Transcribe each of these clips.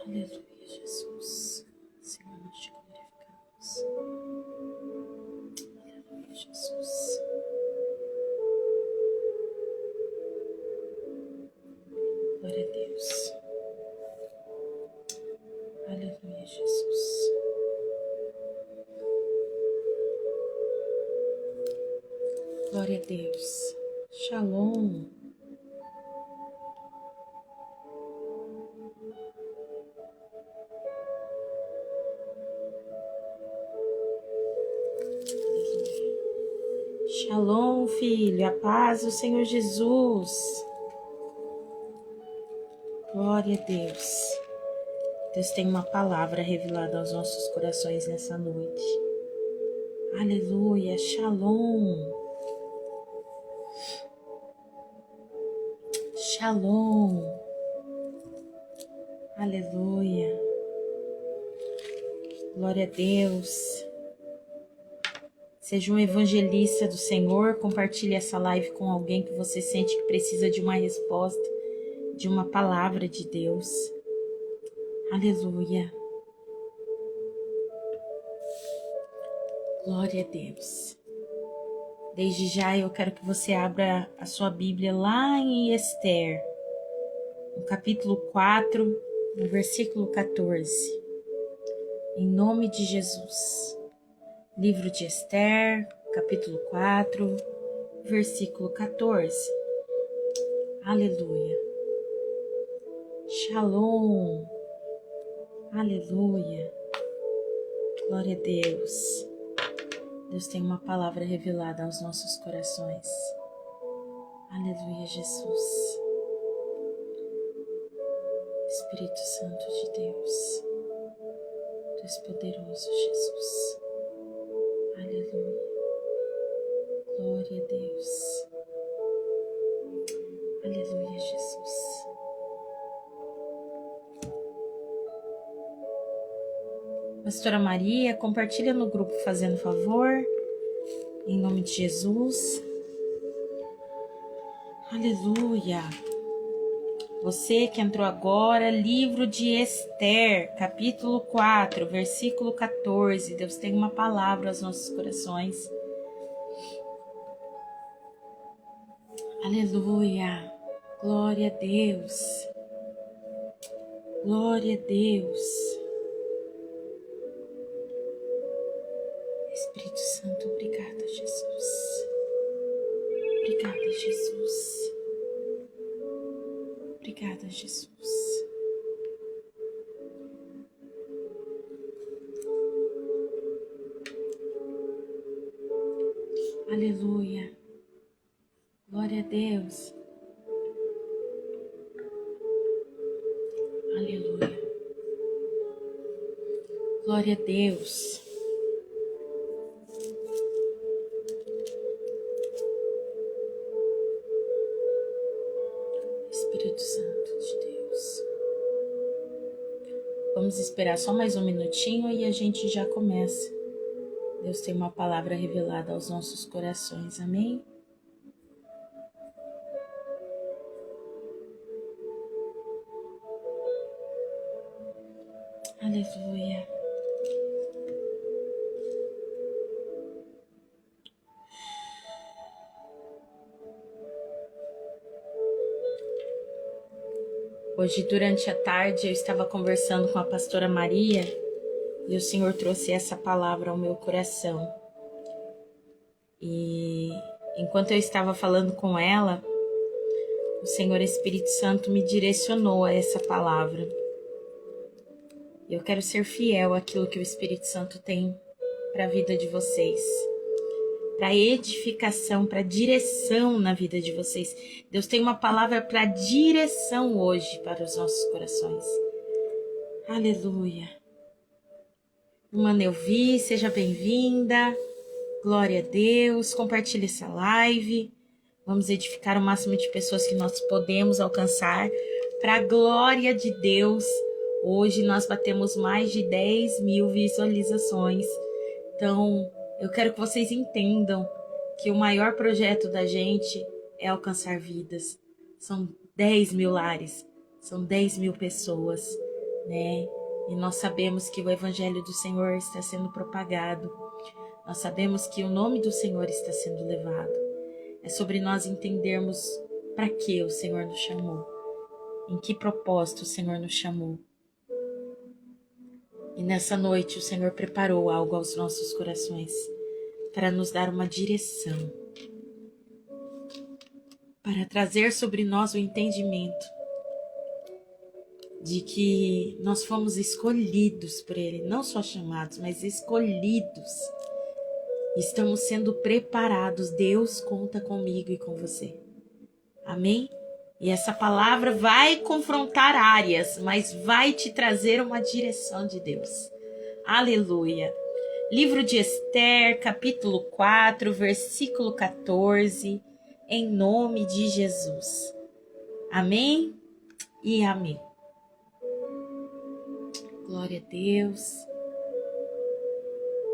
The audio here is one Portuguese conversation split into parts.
Aleluia, Jesus. Senhor, nós te glorificamos. Aleluia, Jesus. Glória a Deus. Aleluia, Jesus. Glória a Deus. Shalom. Shalom, filho. A paz do Senhor Jesus. Glória a Deus. Deus tem uma palavra revelada aos nossos corações nessa noite. Aleluia. Shalom. Shalom. Aleluia. Glória a Deus. Seja um evangelista do Senhor, compartilhe essa live com alguém que você sente que precisa de uma resposta, de uma palavra de Deus. Aleluia. Glória a Deus. Desde já eu quero que você abra a sua Bíblia lá em Esther, no capítulo 4, no versículo 14. Em nome de Jesus. Livro de Esther, capítulo 4, versículo 14. Aleluia. Shalom. Aleluia. Glória a Deus. Deus tem uma palavra revelada aos nossos corações. Aleluia, Jesus. Espírito Santo de Deus. Deus poderoso, Jesus. Aleluia. Glória a Deus. Aleluia, Jesus. Pastora Maria, compartilha no grupo fazendo favor. Em nome de Jesus. Aleluia. Você que entrou agora, livro de Esther, capítulo 4, versículo 14. Deus tem uma palavra aos nossos corações. Aleluia. Glória a Deus. Glória a Deus. Espírito Santo, obrigada, Jesus. Obrigada, Jesus. Obrigada, Jesus. Aleluia. Glória a Deus. Aleluia. Glória a Deus. Espírito Santo de Deus. Vamos esperar só mais um minutinho e a gente já começa. Deus tem uma palavra revelada aos nossos corações. Amém? Aleluia. Hoje, durante a tarde, eu estava conversando com a pastora Maria e o Senhor trouxe essa palavra ao meu coração. E enquanto eu estava falando com ela, o Senhor Espírito Santo me direcionou a essa palavra. Eu quero ser fiel àquilo que o Espírito Santo tem para a vida de vocês, para edificação, para direção na vida de vocês. Deus tem uma palavra para direção hoje para os nossos corações. Aleluia. Irmã Neuvi, seja bem-vinda. Glória a Deus. Compartilhe essa live. Vamos edificar o máximo de pessoas que nós podemos alcançar para a glória de Deus. Hoje nós batemos mais de 10 mil visualizações. Então, eu quero que vocês entendam que o maior projeto da gente é alcançar vidas. São 10 mil lares, são 10 mil pessoas. né? E nós sabemos que o Evangelho do Senhor está sendo propagado. Nós sabemos que o nome do Senhor está sendo levado. É sobre nós entendermos para que o Senhor nos chamou. Em que propósito o Senhor nos chamou. E nessa noite o Senhor preparou algo aos nossos corações para nos dar uma direção, para trazer sobre nós o entendimento de que nós fomos escolhidos por Ele, não só chamados, mas escolhidos. Estamos sendo preparados. Deus conta comigo e com você. Amém? E essa palavra vai confrontar áreas, mas vai te trazer uma direção de Deus. Aleluia. Livro de Esther, capítulo 4, versículo 14. Em nome de Jesus. Amém e amém. Glória a Deus.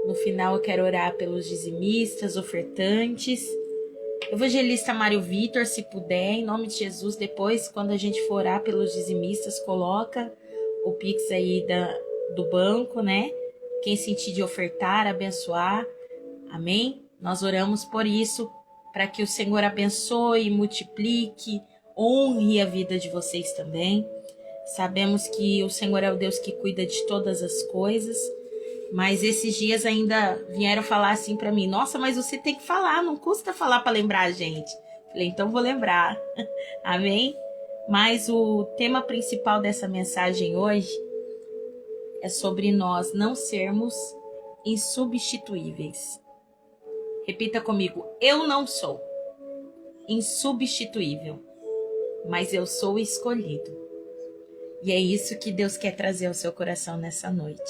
No final eu quero orar pelos dizimistas, ofertantes. Evangelista Mário Vitor, se puder, em nome de Jesus, depois, quando a gente for orar pelos dizimistas, coloca o Pix aí do banco, né? Quem sentir de ofertar, abençoar. Amém? Nós oramos por isso, para que o Senhor abençoe, multiplique, honre a vida de vocês também. Sabemos que o Senhor é o Deus que cuida de todas as coisas, mas esses dias ainda vieram falar assim para mim: nossa, mas você tem que falar, não custa falar para lembrar a gente. Falei, então vou lembrar. Amém? Mas o tema principal dessa mensagem hoje é sobre nós não sermos insubstituíveis. Repita comigo: eu não sou insubstituível, mas eu sou escolhido. E é isso que Deus quer trazer ao seu coração nessa noite.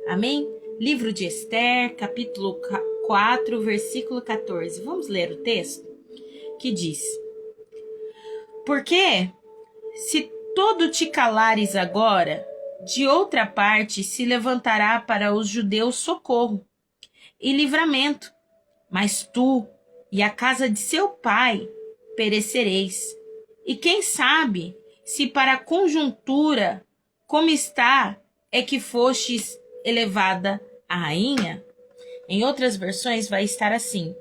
Amém? Livro de Esther, capítulo 4, versículo 14. Vamos ler o texto? Que diz: porque se todo te calares agora, de outra parte se levantará para os judeus socorro e livramento, mas tu e a casa de seu pai perecereis. E quem sabe se para a conjuntura como está é que fostes elevada a rainha? Em outras versões vai estar assim: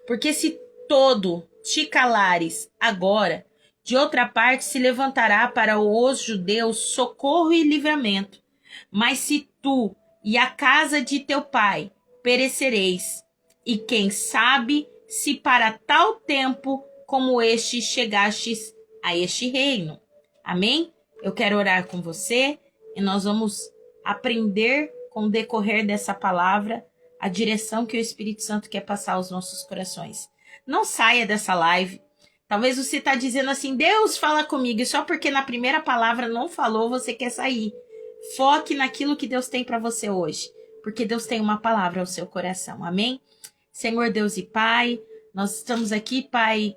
porque se todo te calares agora, de outra parte se levantará para os judeus socorro e livramento. Mas se tu e a casa de teu pai perecereis, e quem sabe se para tal tempo como este chegastes a este reino. Amém? Eu quero orar com você e nós vamos aprender com o decorrer dessa palavra a direção que o Espírito Santo quer passar aos nossos corações. Não saia dessa live. Talvez você está dizendo assim: Deus fala comigo, e só porque na primeira palavra não falou, você quer sair. Foque naquilo que Deus tem para você hoje, porque Deus tem uma palavra ao seu coração. Amém? Senhor Deus e Pai, nós estamos aqui, Pai,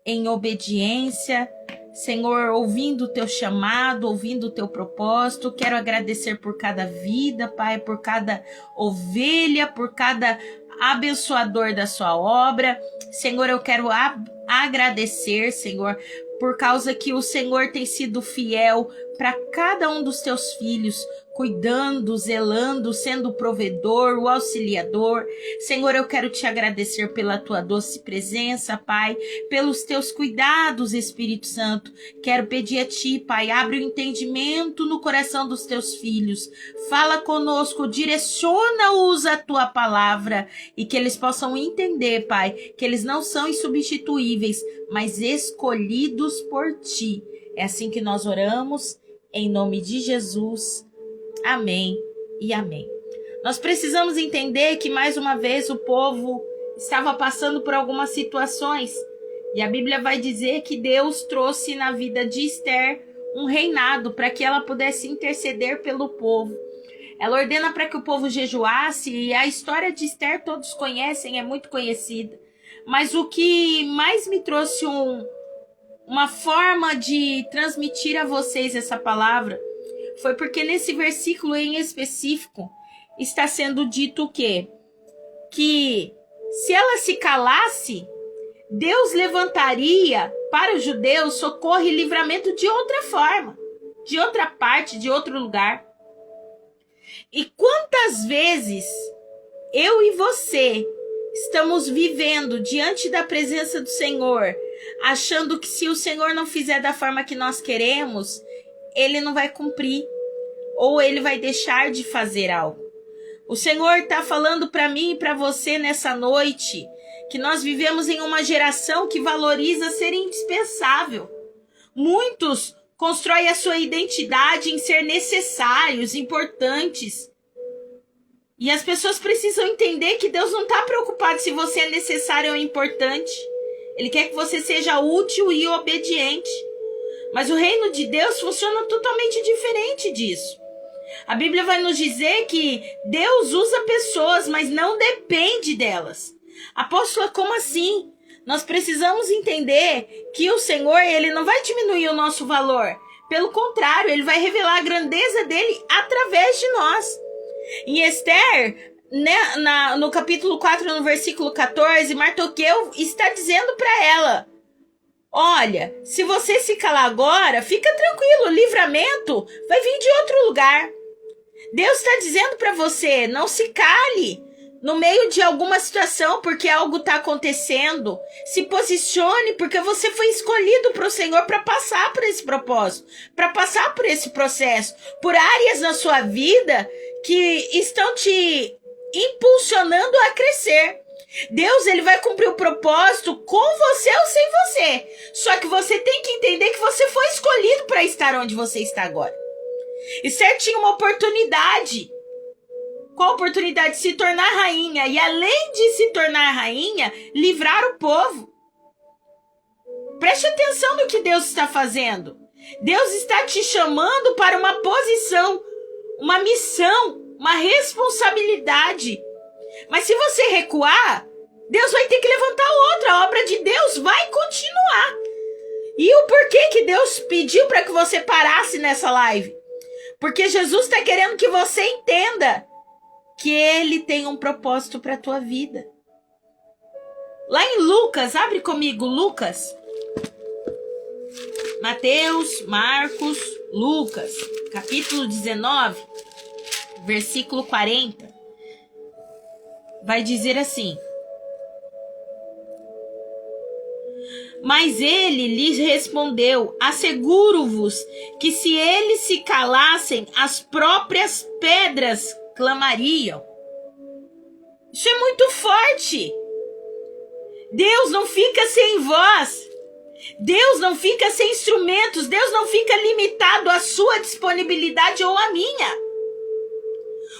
em obediência, Senhor, ouvindo o teu chamado, ouvindo o teu propósito. Quero agradecer por cada vida, Pai, por cada ovelha, por cada abençoador da sua obra. Senhor, eu quero agradecer, Senhor, por causa que o Senhor tem sido fiel para cada um dos teus filhos, cuidando, zelando, sendo o provedor, o auxiliador. Senhor, eu quero te agradecer pela tua doce presença, Pai, pelos teus cuidados, Espírito Santo. Quero pedir a ti, Pai, abre o entendimento no coração dos teus filhos. Fala conosco, direciona-os a tua palavra e que eles possam entender, Pai, que eles não são insubstituíveis, mas escolhidos por ti. É assim que nós oramos, em nome de Jesus. Amém e amém. Nós precisamos entender que mais uma vez o povo estava passando por algumas situações. E a Bíblia vai dizer que Deus trouxe na vida de Esther um reinado para que ela pudesse interceder pelo povo. Ela ordena para que o povo jejuasse, e a história de Esther todos conhecem, é muito conhecida. Mas o que mais me trouxe uma forma de transmitir a vocês essa palavra foi porque nesse versículo em específico está sendo dito o quê? Que se ela se calasse, Deus levantaria para os judeus socorro e livramento de outra forma. de outra parte, de outro lugar. E quantas vezes eu e você estamos vivendo diante da presença do Senhor, achando que se o Senhor não fizer da forma que nós queremos, Ele não vai cumprir, ou Ele vai deixar de fazer algo. O Senhor está falando para mim e para você nessa noite, que nós vivemos em uma geração que valoriza ser indispensável. Muitos constroem a sua identidade em ser necessários, importantes. E as pessoas precisam entender que Deus não está preocupado se você é necessário ou importante. Ele quer que você seja útil e obediente. Mas o reino de Deus funciona totalmente diferente disso. A Bíblia vai nos dizer que Deus usa pessoas, mas não depende delas. Apóstola, como assim? Nós precisamos entender que o Senhor, Ele não vai diminuir o nosso valor. Pelo contrário, Ele vai revelar a grandeza dEle através de nós. Em Esther, né, no capítulo 4, no versículo 14, Mardoqueu está dizendo para ela: olha, se você se calar agora, fica tranquilo, o livramento vai vir de outro lugar. Deus está dizendo para você, não se cale no meio de alguma situação porque algo está acontecendo. Se posicione porque você foi escolhido para o Senhor para passar por esse propósito, para passar por esse processo, por áreas na sua vida que estão te impulsionando a crescer. Deus, ele vai cumprir o propósito com você ou sem você. Só que você tem que entender que você foi escolhido para estar onde você está agora. Esther tinha uma oportunidade. Qual oportunidade? Se tornar rainha. E além de se tornar rainha, livrar o povo. Preste atenção no que Deus está fazendo. Deus está te chamando para uma posição, uma missão, uma responsabilidade. Mas se você recuar, Deus vai ter que levantar outra. A obra de Deus vai continuar. E o porquê que Deus pediu para que você parasse nessa live? Porque Jesus está querendo que você entenda que Ele tem um propósito para a tua vida. Lá em Lucas, abre comigo Lucas. Mateus, Marcos, Lucas, capítulo 19, versículo 40. Vai dizer assim: mas ele lhes respondeu: asseguro-vos que se eles se calassem, as próprias pedras clamariam. Isso é muito forte. Deus não fica sem voz. Deus não fica sem instrumentos. Deus não fica limitado à sua disponibilidade ou à minha.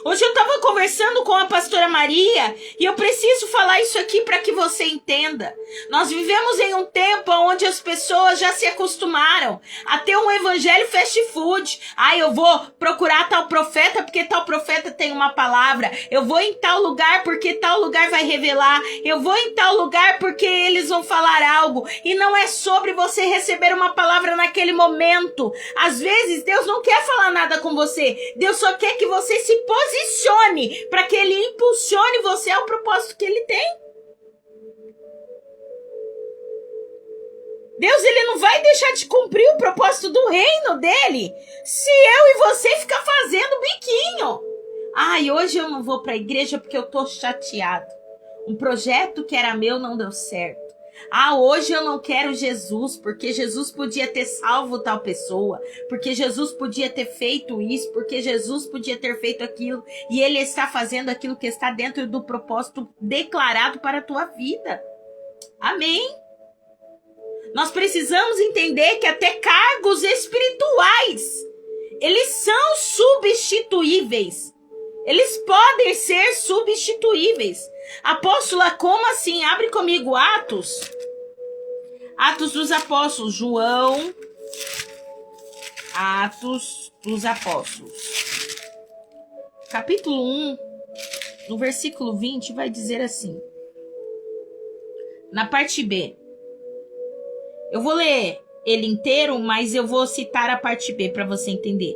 Hoje eu estava conversando com a pastora Maria e eu preciso falar isso aqui para que você entenda. Nós vivemos em um tempo onde as pessoas já se acostumaram a ter um evangelho fast food. Eu vou procurar tal profeta porque tal profeta tem uma palavra. Eu vou em tal lugar porque tal lugar vai revelar. Eu vou em tal lugar porque eles vão falar algo. E não é sobre você receber uma palavra naquele momento. Às vezes Deus não quer falar nada com você. Deus só quer que você se posicione para que Ele impulsione você ao propósito que Ele tem. Deus, Ele não vai deixar de cumprir o propósito do reino dEle se eu e você ficar fazendo biquinho. Hoje eu não vou para a igreja porque eu tô chateado. Um projeto que era meu não deu certo. Hoje eu não quero Jesus, porque Jesus podia ter salvo tal pessoa, porque Jesus podia ter feito isso, porque Jesus podia ter feito aquilo, e Ele está fazendo aquilo que está dentro do propósito declarado para a tua vida. Amém? Nós precisamos entender que até cargos espirituais, eles são substituíveis. Eles podem ser substituíveis. Apóstola, como assim? Abre comigo Atos. Atos dos Apóstolos. João. Atos dos Apóstolos. Capítulo 1, no versículo 20, vai dizer assim. Na parte B. Eu vou ler ele inteiro, mas eu vou citar a parte B para você entender.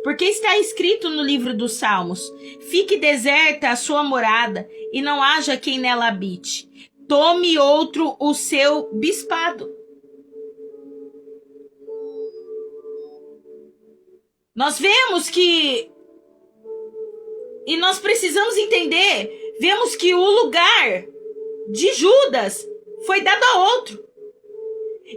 Porque está escrito no livro dos Salmos: fique deserta a sua morada, e não haja quem nela habite. Tome outro o seu bispado. Nós vemos que, e nós precisamos entender, vemos que o lugar de Judas foi dado a outro.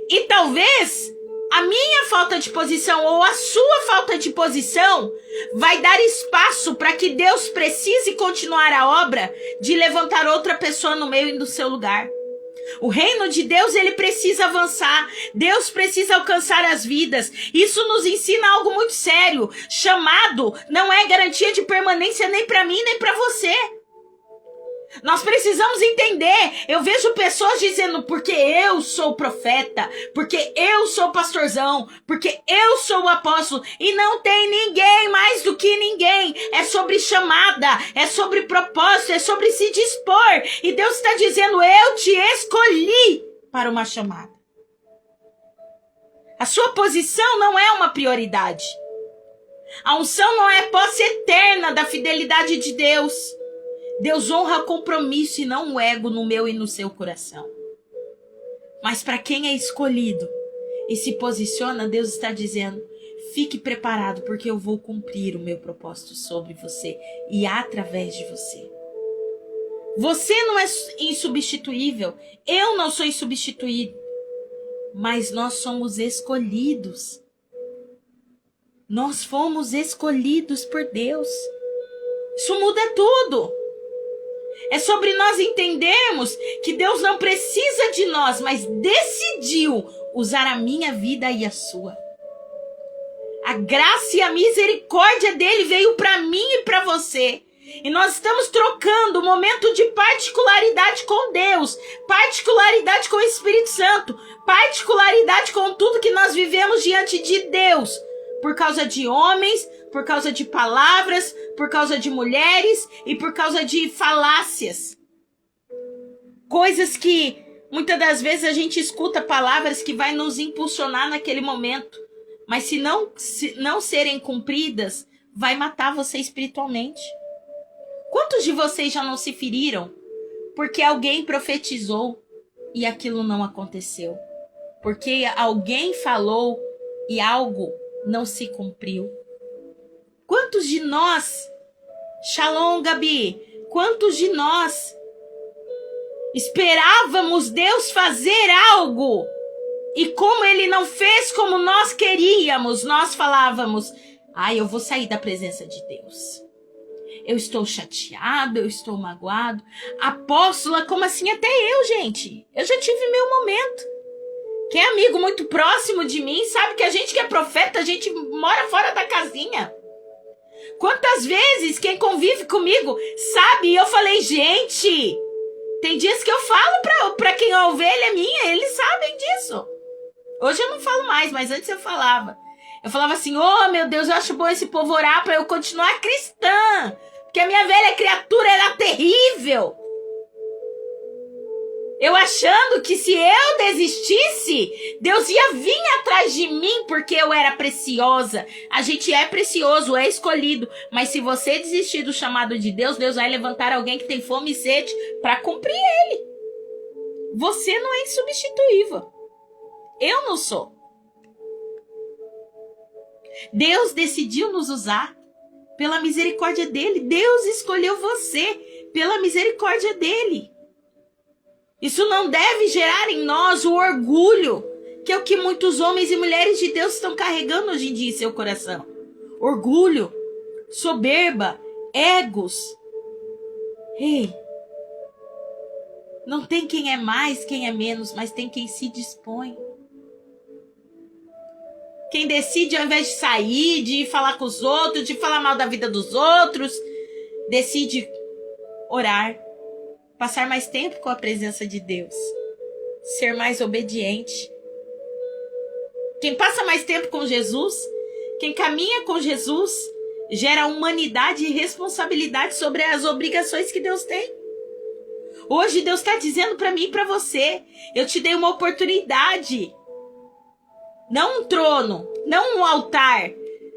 E talvez a minha falta de posição ou a sua falta de posição vai dar espaço para que Deus precise continuar a obra de levantar outra pessoa no meio e no seu lugar. O reino de Deus, ele precisa avançar. Deus precisa alcançar as vidas. Isso nos ensina algo muito sério. Chamado não é garantia de permanência nem para mim, nem para você. Nós precisamos entender. Eu vejo pessoas dizendo, porque eu sou profeta, porque eu sou pastorzão, porque eu sou o apóstolo, e não tem ninguém mais do que ninguém. É sobre chamada, é sobre propósito, é sobre se dispor. E Deus está dizendo, eu te escolhi para uma chamada. A sua posição não é uma prioridade. A unção não é posse eterna da fidelidade de Deus. Deus honra o compromisso e não o ego no meu e no seu coração. Mas para quem é escolhido e se posiciona, Deus está dizendo, fique preparado porque eu vou cumprir o meu propósito sobre você e através de você. Você não é insubstituível, eu não sou insubstituído, mas nós somos escolhidos. Nós fomos escolhidos por Deus. Isso muda tudo. É sobre nós entendermos que Deus não precisa de nós, mas decidiu usar a minha vida e a sua. A graça e a misericórdia dele veio para mim e para você. E nós estamos trocando o momento de particularidade com Deus, particularidade com o Espírito Santo, particularidade com tudo que nós vivemos diante de Deus, por causa de homens, por causa de palavras, por causa de mulheres e por causa de falácias. Coisas que muitas das vezes a gente escuta palavras que vai nos impulsionar naquele momento, mas se não serem cumpridas, vai matar você espiritualmente. Quantos de vocês já não se feriram porque alguém profetizou e aquilo não aconteceu? Porque alguém falou e algo não se cumpriu? Quantos de nós, Shalom, Gabi, quantos de nós esperávamos Deus fazer algo e como ele não fez como nós queríamos, nós falávamos, eu vou sair da presença de Deus. Eu estou chateado, eu estou magoado. Apóstola, como assim? Até eu, gente. Eu já tive meu momento. Quem é amigo muito próximo de mim sabe que a gente que é profeta, a gente mora fora da casinha. Quantas vezes quem convive comigo sabe, e eu falei, gente, tem dias que eu falo pra quem a ovelha é minha, eles sabem disso. Hoje eu não falo mais, mas antes eu falava. Eu falava assim, meu Deus, eu acho bom esse povo orar pra eu continuar cristã. Porque a minha velha criatura era terrível. Eu achando que se eu desistisse, Deus ia vir atrás de mim porque eu era preciosa. A gente é precioso, é escolhido. Mas se você desistir do chamado de Deus, Deus vai levantar alguém que tem fome e sede para cumprir ele. Você não é insubstituível. Eu não sou. Deus decidiu nos usar pela misericórdia dele. Deus escolheu você pela misericórdia dele. Isso não deve gerar em nós o orgulho, que é o que muitos homens e mulheres de Deus estão carregando hoje em dia em seu coração. Orgulho, soberba, egos. Ei, não tem quem é mais, quem é menos, mas tem quem se dispõe. Quem decide, ao invés de sair, de ir falar com os outros, de falar mal da vida dos outros, decide orar, passar mais tempo com a presença de Deus, ser mais obediente. Quem passa mais tempo com Jesus, quem caminha com Jesus, gera humanidade e responsabilidade sobre as obrigações que Deus tem. Hoje Deus está dizendo para mim e para você, eu te dei uma oportunidade. Não um trono, não um altar,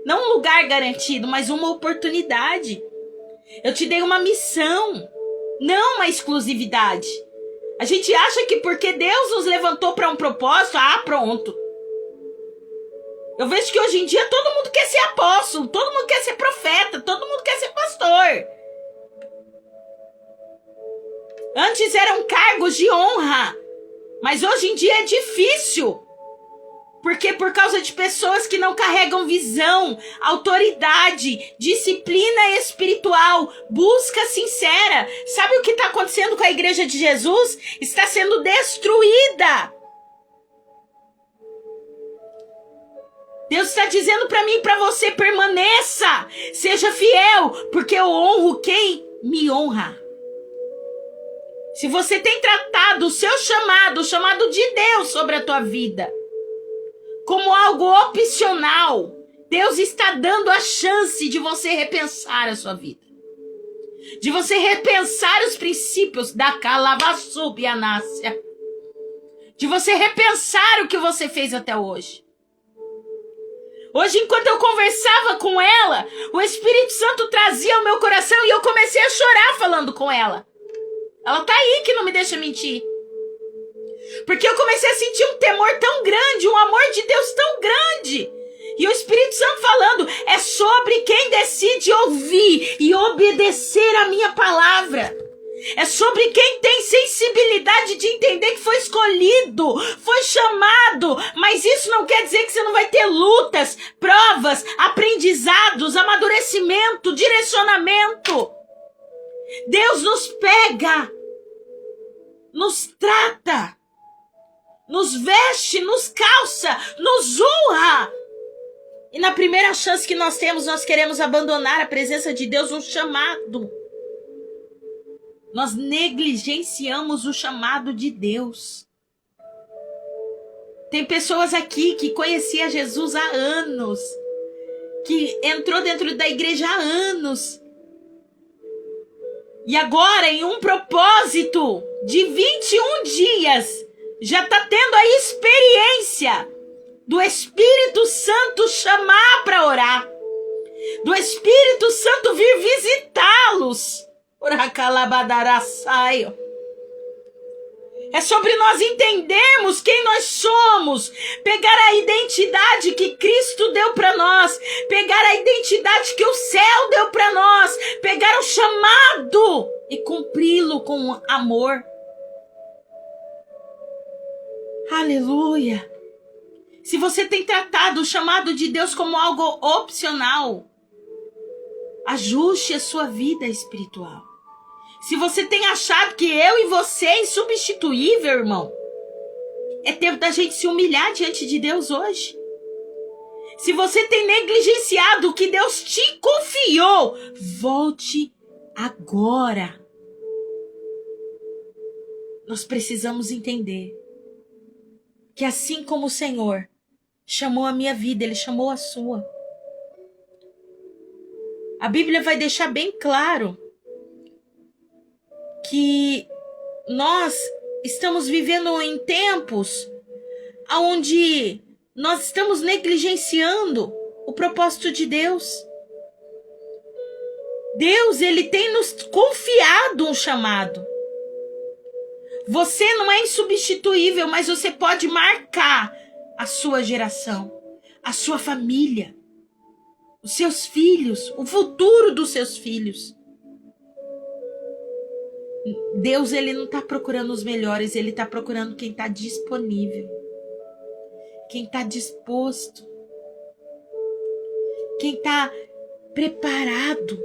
não um lugar garantido, mas uma oportunidade. Eu te dei uma missão, não uma exclusividade. A gente acha que porque Deus nos levantou para um propósito, pronto. Eu vejo que hoje em dia todo mundo quer ser apóstolo, todo mundo quer ser profeta, todo mundo quer ser pastor. Antes eram cargos de honra, mas hoje em dia é difícil. Porque por causa de pessoas que não carregam visão, autoridade, disciplina espiritual, busca sincera. Sabe o que está acontecendo com a igreja de Jesus? Está sendo destruída. Deus está dizendo para mim e para você, permaneça, seja fiel, porque eu honro quem me honra. Se você tem tratado o seu chamado, o chamado de Deus sobre a tua vida, como algo opcional, Deus está dando a chance de você repensar a sua vida. De você repensar os princípios da Calavaçubianácia. De você repensar o que você fez até hoje. Hoje, enquanto eu conversava com ela, o Espírito Santo trazia ao meu coração e eu comecei a chorar falando com ela. Ela tá aí que não me deixa mentir. Porque eu comecei a sentir um temor tão grande, um amor de Deus tão grande. E o Espírito Santo falando, é sobre quem decide ouvir e obedecer a minha palavra. É sobre quem tem sensibilidade de entender que foi escolhido, foi chamado. Mas isso não quer dizer que você não vai ter lutas, provas, aprendizados, amadurecimento, direcionamento. Deus nos pega, nos trata, nos veste, nos calça, nos honra. E na primeira chance que nós temos, nós queremos abandonar a presença de Deus, um chamado. Nós negligenciamos o chamado de Deus. Tem pessoas aqui que conheciam Jesus há anos, que entrou dentro da igreja há anos. E agora, em um propósito de 21 dias, já está tendo a experiência do Espírito Santo chamar para orar. Do Espírito Santo vir visitá-los. É sobre nós entendermos quem nós somos, pegar a identidade que Cristo deu para nós, pegar a identidade que o céu deu para nós, pegar o chamado e cumpri-lo com amor. Aleluia! Se você tem tratado o chamado de Deus como algo opcional, ajuste a sua vida espiritual. Se você tem achado que eu e você é insubstituível, irmão, é tempo da gente se humilhar diante de Deus hoje. Se você tem negligenciado o que Deus te confiou, volte agora. Nós precisamos entender que assim como o Senhor chamou a minha vida, Ele chamou a sua. A Bíblia vai deixar bem claro que nós estamos vivendo em tempos onde nós estamos negligenciando o propósito de Deus. Deus, Ele tem nos confiado um chamado. Você não é insubstituível, mas você pode marcar a sua geração, a sua família, os seus filhos, o futuro dos seus filhos. Deus, Ele não está procurando os melhores, Ele está procurando quem está disponível, quem está disposto, quem está preparado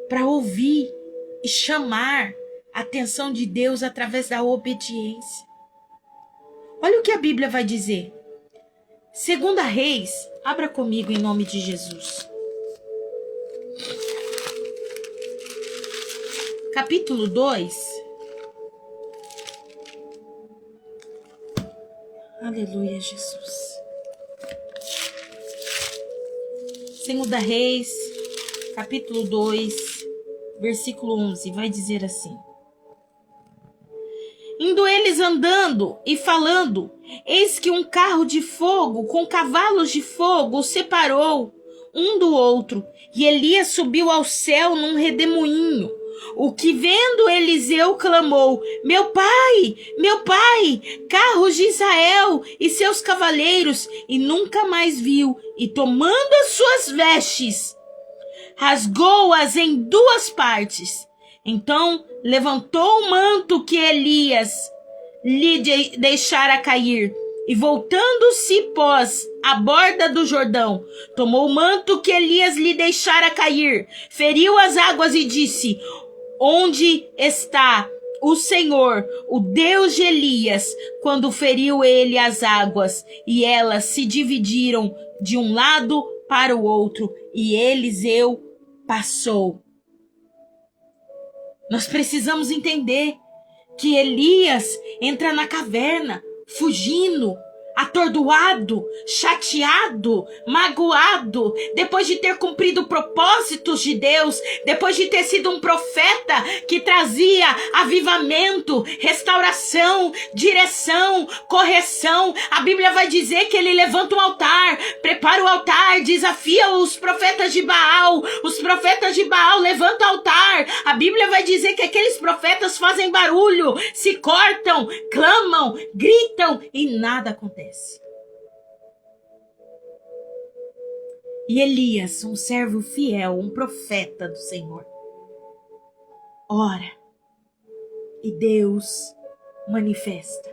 para ouvir e chamar a atenção de Deus através da obediência. Olha o que a Bíblia vai dizer. 2 Reis, abra comigo em nome de Jesus. Capítulo 2. Aleluia, Jesus. 2 Reis, capítulo 2, versículo 11, vai dizer assim: Indo eles andando e falando, eis que um carro de fogo com cavalos de fogo os separou um do outro, e Elias subiu ao céu num redemoinho. O que vendo Eliseu clamou: meu pai, carros de Israel e seus cavaleiros, e nunca mais viu, e tomando as suas vestes, rasgou-as em duas partes. Então levantou o manto que Elias lhe deixara cair, e voltando-se pós a borda do Jordão, tomou o manto que Elias lhe deixara cair, feriu as águas e disse: onde está o Senhor, o Deus de Elias, quando feriu ele as águas, e elas se dividiram de um lado para o outro, e Eliseu passou. Nós precisamos entender que Elias entra na caverna fugindo, atordoado, chateado, magoado, depois de ter cumprido propósitos de Deus, depois de ter sido um profeta que trazia avivamento, restauração, direção, correção. A Bíblia vai dizer que ele levanta um altar, prepara o altar, desafia os profetas de Baal. Os profetas de Baal levantam o altar. A Bíblia vai dizer que aqueles profetas fazem barulho, se cortam, clamam, gritam e nada acontece. E Elias, um servo fiel, um profeta do Senhor, ora e Deus manifesta.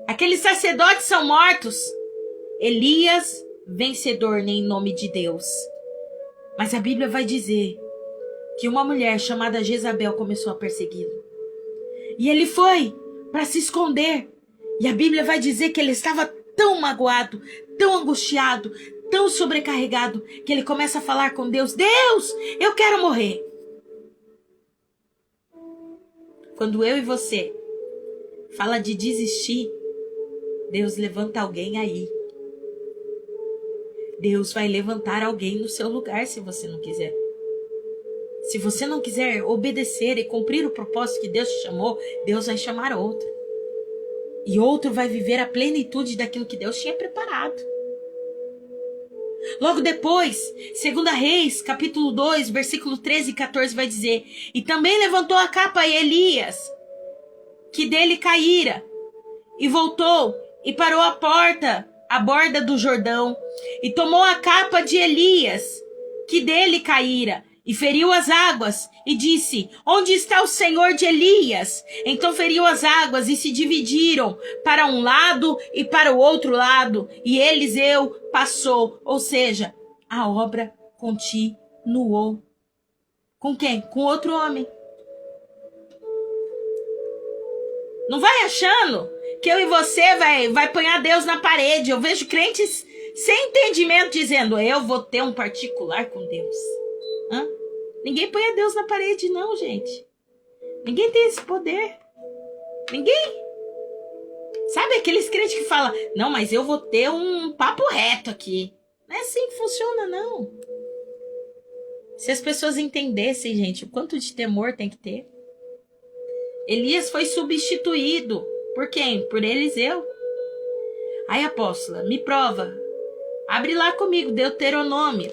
Aqueles sacerdotes são mortos. Elias, vencedor em nome de Deus. Mas a Bíblia vai dizer que uma mulher chamada Jezabel começou a persegui-lo. E ele foi para se esconder. E a Bíblia vai dizer que ele estava tão magoado, tão angustiado, tão sobrecarregado, que ele começa a falar com Deus: Deus, eu quero morrer. Quando eu e você fala de desistir, Deus levanta alguém aí. Deus vai levantar alguém no seu lugar se você não quiser. Se você não quiser obedecer e cumprir o propósito que Deus te chamou, Deus vai chamar outro. E outro vai viver a plenitude daquilo que Deus tinha preparado. Logo depois, 2 Reis, capítulo 2, versículo 13 e 14 vai dizer: e também levantou a capa a Elias, que dele caíra, e voltou e parou à porta, à borda do Jordão, e tomou a capa de Elias, que dele caíra, e feriu as águas, e disse: onde está o Senhor de Elias? Então feriu as águas, e se dividiram para um lado e para o outro lado, e Eliseu passou. Ou seja, a obra continuou. Com quem? Com outro homem. Não vai achando que eu e você vai apanhar Deus na parede. Eu vejo crentes sem entendimento dizendo: eu vou ter um particular com Deus. Hã? Ninguém põe a Deus na parede, não, gente. Ninguém tem esse poder. Ninguém. Sabe aqueles crentes que falam: não, mas eu vou ter um papo reto aqui. Não é assim que funciona, não. Se as pessoas entendessem, gente, o quanto de temor tem que ter. Elias foi substituído. Por quem? Por Eliseu. Aí, apóstola, me prova. Abre lá comigo, Deuteronômio.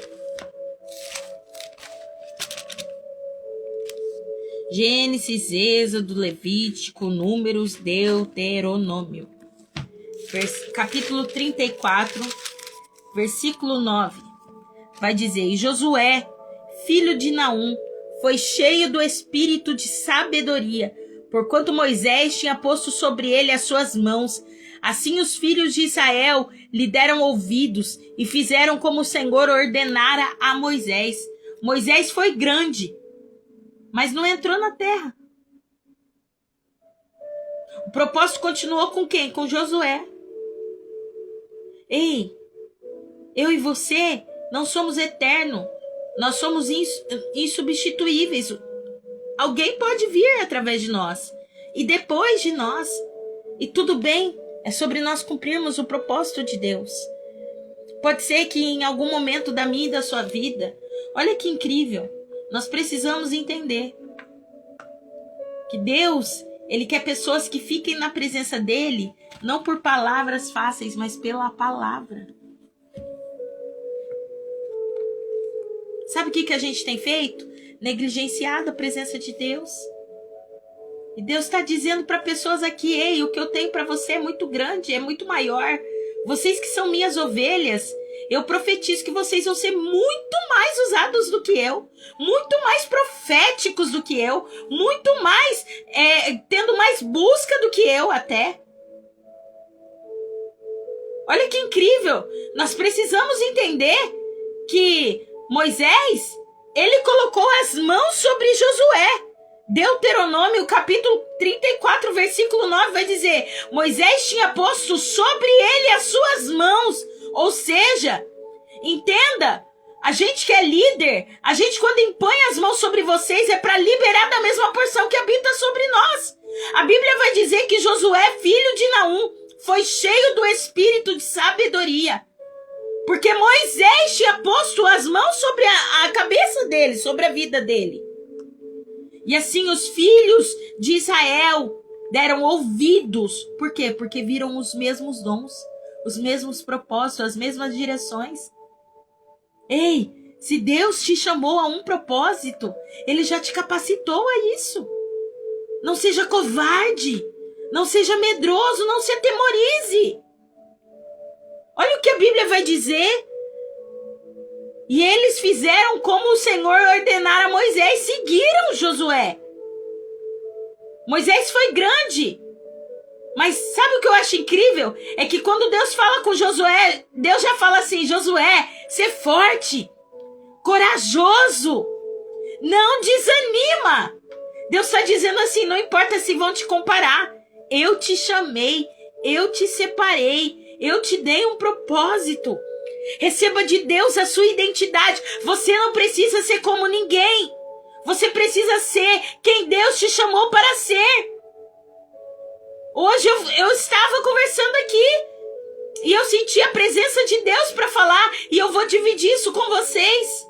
Gênesis, Êxodo, Levítico, Números, Deuteronômio. Capítulo 34, versículo 9. Vai dizer: e Josué, filho de Naum, foi cheio do espírito de sabedoria, porquanto Moisés tinha posto sobre ele as suas mãos. Assim os filhos de Israel lhe deram ouvidos e fizeram como o Senhor ordenara a Moisés. Moisés foi grande, mas não entrou na terra. O propósito continuou com quem? Com Josué. Ei, eu e você não somos eternos. Nós somos insubstituíveis. Alguém pode vir através de nós e depois de nós. E tudo bem, é sobre nós cumprirmos o propósito de Deus. Pode ser que em algum momento da minha e da sua vida, olha que incrível, nós precisamos entender que Deus, Ele quer pessoas que fiquem na presença dEle, não por palavras fáceis, mas pela palavra. Sabe o que a gente tem feito? Negligenciado a presença de Deus. E Deus está dizendo para pessoas aqui: ei, o que eu tenho para você é muito grande, é muito maior. Vocês que são minhas ovelhas, eu profetizo que vocês vão ser muito mais usados do que eu, muito mais proféticos do que eu, muito mais, tendo mais busca do que eu até. Olha que incrível! Nós precisamos entender que Moisés, ele colocou as mãos sobre Josué. Deuteronômio, capítulo 34, versículo 9, vai dizer: Moisés tinha posto sobre ele as suas mãos. Ou seja, entenda, a gente que é líder, a gente quando impõe as mãos sobre vocês é para liberar da mesma porção que habita sobre nós. A Bíblia vai dizer que Josué, filho de Naum, foi cheio do espírito de sabedoria. Porque Moisés tinha posto as mãos sobre a cabeça dele, sobre a vida dele. E assim os filhos de Israel deram ouvidos. Por quê? Porque viram os mesmos dons, os mesmos propósitos, as mesmas direções. Ei, se Deus te chamou a um propósito, Ele já te capacitou a isso. Não seja covarde, não seja medroso, não se atemorize. Olha o que a Bíblia vai dizer. E eles fizeram como o Senhor ordenara a Moisés, seguiram Josué. Moisés foi grande. Mas sabe o que eu acho incrível? É que quando Deus fala com Josué, Deus já fala assim: Josué, ser forte, corajoso, não desanima. Deus está dizendo assim: não importa se vão te comparar, eu te chamei, eu te separei, eu te dei um propósito. Receba de Deus a sua identidade. Você não precisa ser como ninguém. Você precisa ser quem Deus te chamou para ser. Hoje eu estava conversando aqui e eu senti a presença de Deus para falar, e eu vou dividir isso com vocês.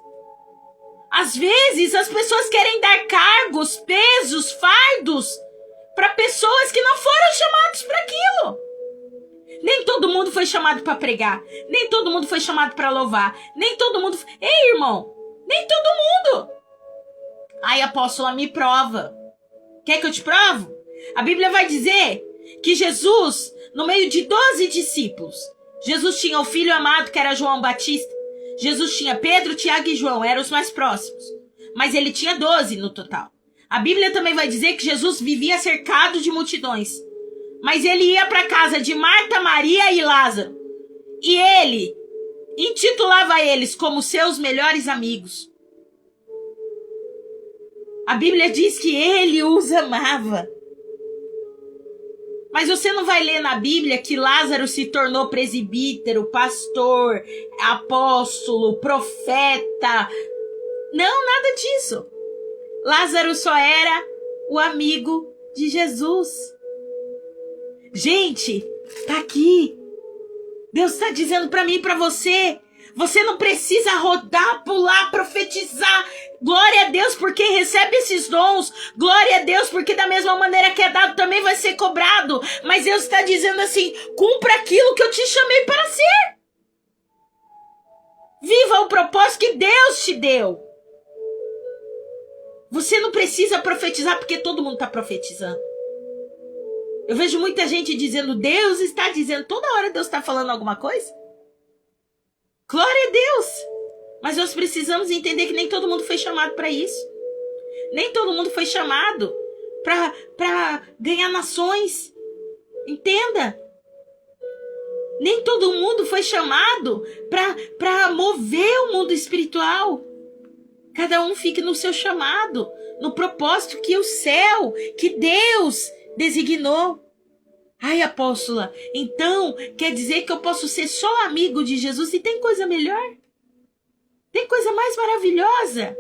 Às vezes as pessoas querem dar cargos, pesos, fardos para pessoas que não foram chamados para aquilo. Nem todo mundo foi chamado para pregar. Nem todo mundo foi chamado para louvar. Nem todo mundo... Ei, irmão, nem todo mundo. Ai, apóstola, me prova. Quer que eu te provo? A Bíblia vai dizer que Jesus, no meio de 12 discípulos, Jesus tinha o filho amado, que era João Batista. Jesus tinha Pedro, Tiago e João, eram os mais próximos. Mas ele tinha 12 no total. A Bíblia também vai dizer que Jesus vivia cercado de multidões. Mas ele ia para a casa de Marta, Maria e Lázaro. E ele intitulava eles como seus melhores amigos. A Bíblia diz que ele os amava. Mas você não vai ler na Bíblia que Lázaro se tornou presbítero, pastor, apóstolo, profeta. Não, nada disso. Lázaro só era o amigo de Jesus. Gente, tá aqui. Deus está dizendo para mim e para você. Você não precisa rodar, pular, profetizar. Glória a Deus por quem recebe esses dons. Glória a Deus porque da mesma maneira que é dado também vai ser cobrado. Mas Deus está dizendo assim: cumpra aquilo que eu te chamei para ser. Viva o propósito que Deus te deu. Você não precisa profetizar porque todo mundo está profetizando. Eu vejo muita gente dizendo: Deus está dizendo. Toda hora Deus está falando alguma coisa. Glória a Deus. Mas nós precisamos entender que nem todo mundo foi chamado para isso. Nem todo mundo foi chamado para ganhar nações. Entenda. Nem todo mundo foi chamado para mover o mundo espiritual. Cada um fique no seu chamado, no propósito que o céu, que Deus designou. Ai, apóstola, então quer dizer que eu posso ser só amigo de Jesus? E tem coisa melhor? Tem coisa mais maravilhosa?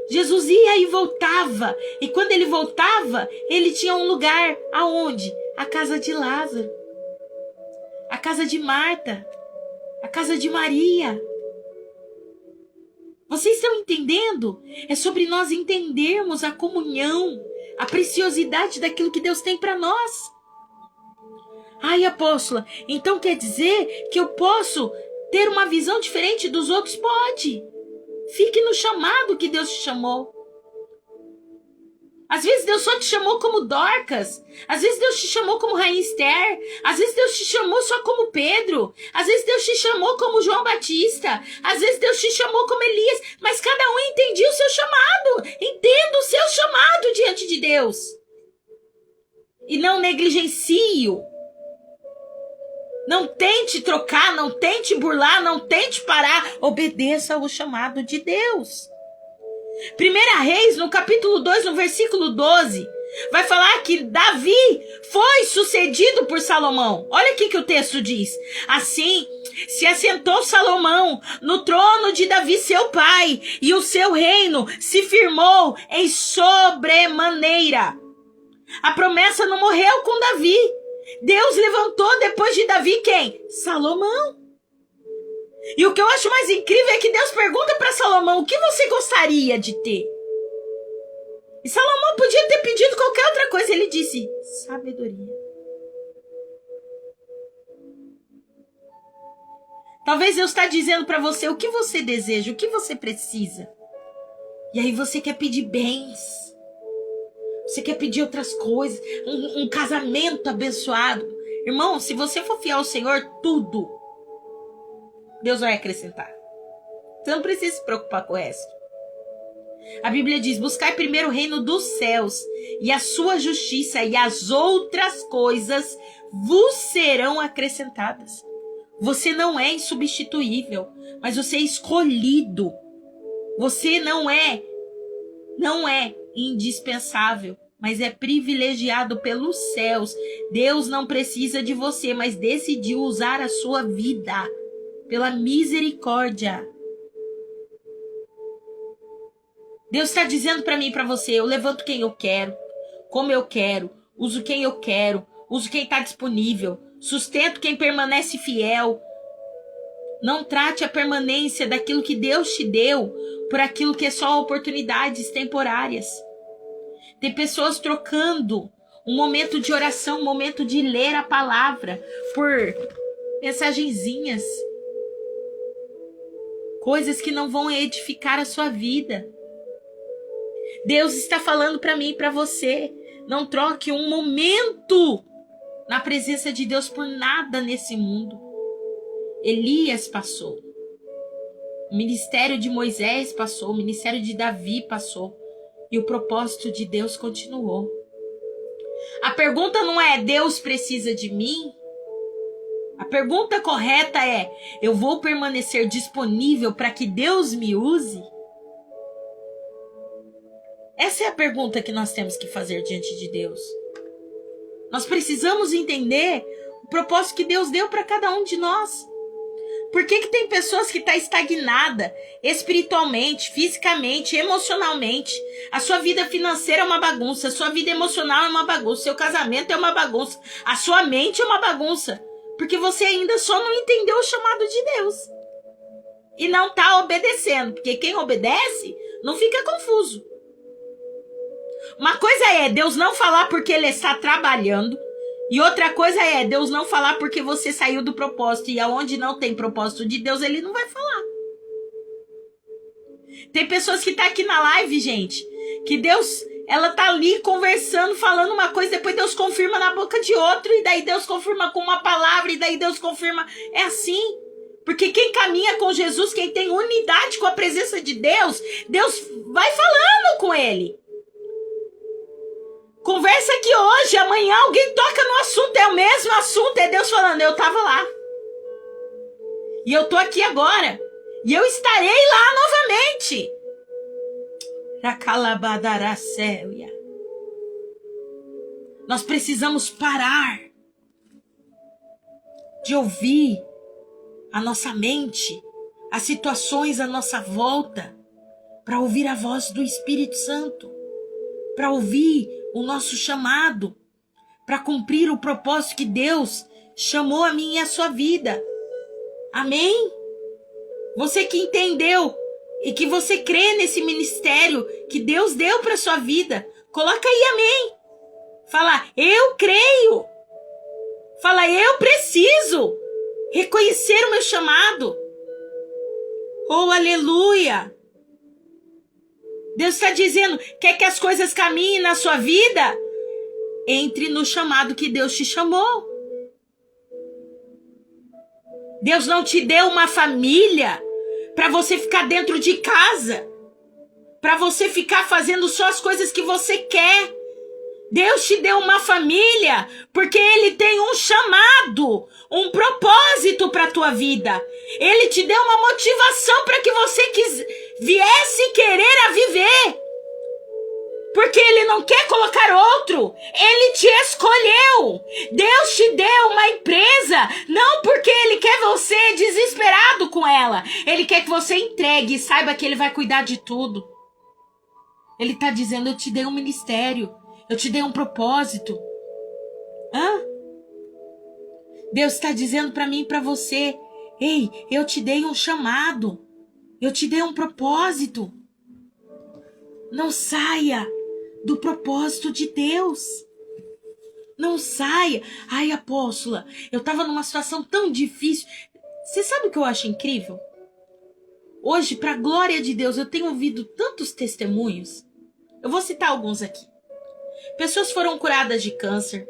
Jesus ia e voltava. E quando ele voltava, ele tinha um lugar. Aonde? A casa de Lázaro. A casa de Marta. A casa de Maria. Vocês estão entendendo? É sobre nós entendermos a comunhão, a preciosidade daquilo que Deus tem para nós. Ai, apóstola, então quer dizer que eu posso ter uma visão diferente dos outros? Pode. Fique no chamado que Deus te chamou. Às vezes Deus só te chamou como Dorcas. Às vezes Deus te chamou como Rainha Esther. Às vezes Deus te chamou só como Pedro. Às vezes Deus te chamou como João Batista. Às vezes Deus te chamou como Elias. Mas cada um entendia o seu chamado. Entenda o seu chamado diante de Deus. E não negligencie-o. Não tente trocar, não tente burlar, não tente parar. Obedeça ao chamado de Deus. 1 Reis, no capítulo 2, no versículo 12, vai falar que Davi foi sucedido por Salomão. Olha aqui que o texto diz. Assim, se assentou Salomão no trono de Davi, seu pai, e o seu reino se firmou em sobremaneira. A promessa não morreu com Davi. Deus levantou depois de Davi quem? Salomão. E o que eu acho mais incrível é que Deus pergunta para Salomão: o que você gostaria de ter? E Salomão podia ter pedido qualquer outra coisa. Ele disse: sabedoria. Talvez Deus está dizendo para você o que você deseja, o que você precisa. E aí você quer pedir bens. Você quer pedir outras coisas. Um casamento abençoado. Irmão, se você for fiel ao Senhor, tudo Deus vai acrescentar. Você não precisa se preocupar com o resto. A Bíblia diz: buscai primeiro o reino dos céus e a sua justiça, e as outras coisas vos serão acrescentadas. Você não é insubstituível, mas você é escolhido. Você não é indispensável, mas é privilegiado pelos céus. Deus não precisa de você, mas decidiu usar a sua vida pela misericórdia. Deus está dizendo para mim e para você: eu levanto quem eu quero, como eu quero, uso quem eu quero, uso quem está disponível, sustento quem permanece fiel. Não trate a permanência daquilo que Deus te deu por aquilo que é só oportunidades temporárias. Tem pessoas trocando um momento de oração, um momento de ler a palavra, por mensagenzinhas, coisas que não vão edificar a sua vida. Deus está falando para mim e para você: não troque um momento na presença de Deus por nada nesse mundo. Elias passou. O ministério de Moisés passou. O ministério de Davi passou. E o propósito de Deus continuou. A pergunta não é: Deus precisa de mim? A pergunta correta é: eu vou permanecer disponível para que Deus me use? Essa é a pergunta que nós temos que fazer diante de Deus. Nós precisamos entender o propósito que Deus deu para cada um de nós. Por que tem pessoas que estão estagnadas espiritualmente, fisicamente, emocionalmente? A sua vida financeira é uma bagunça, a sua vida emocional é uma bagunça, seu casamento é uma bagunça, a sua mente é uma bagunça. Porque você ainda só não entendeu o chamado de Deus. E não está obedecendo. Porque quem obedece não fica confuso. Uma coisa é Deus não falar porque Ele está trabalhando. E outra coisa é Deus não falar porque você saiu do propósito. E aonde não tem propósito de Deus, Ele não vai falar. Tem pessoas que estão aqui na live, gente, que Deus, ela tá ali conversando, falando uma coisa, depois Deus confirma na boca de outro, e daí Deus confirma com uma palavra, e daí Deus confirma. É assim. Porque quem caminha com Jesus, quem tem unidade com a presença de Deus, Deus vai falando com ele. Conversa aqui hoje, amanhã alguém toca no assunto, é o mesmo assunto, é Deus falando: eu tava lá. E eu tô aqui agora. E eu estarei lá novamente. Nós precisamos parar de ouvir a nossa mente, as situações à nossa volta, para ouvir a voz do Espírito Santo, para ouvir o nosso chamado, para cumprir o propósito que Deus chamou a mim e a sua vida. Amém? Você que entendeu e que você crê nesse ministério que Deus deu para sua vida, coloca aí amém. Fala: eu creio. Fala: eu preciso reconhecer o meu chamado. Oh, aleluia! Deus está dizendo, quer que as coisas caminhem na sua vida? Entre no chamado que Deus te chamou. Deus não te deu uma família para você ficar dentro de casa, para você ficar fazendo só as coisas que você quer. Deus te deu uma família porque Ele tem um chamado, um propósito para a tua vida. Ele te deu uma motivação para que você viesse querer a viver. Porque Ele não quer colocar outro. Ele te escolheu. Deus te deu uma empresa, não porque Ele quer você desesperado com ela. Ele quer que você entregue e saiba que Ele vai cuidar de tudo. Ele está dizendo, eu te dei um ministério. Eu te dei um propósito. Deus está dizendo para mim e para você, ei, eu te dei um chamado. Eu te dei um propósito. Não saia do propósito de Deus. Não saia. Ai, apóstola, eu estava numa situação tão difícil. Você sabe o que eu acho incrível? Hoje, para a glória de Deus, eu tenho ouvido tantos testemunhos. Eu vou citar alguns aqui. Pessoas foram curadas de câncer.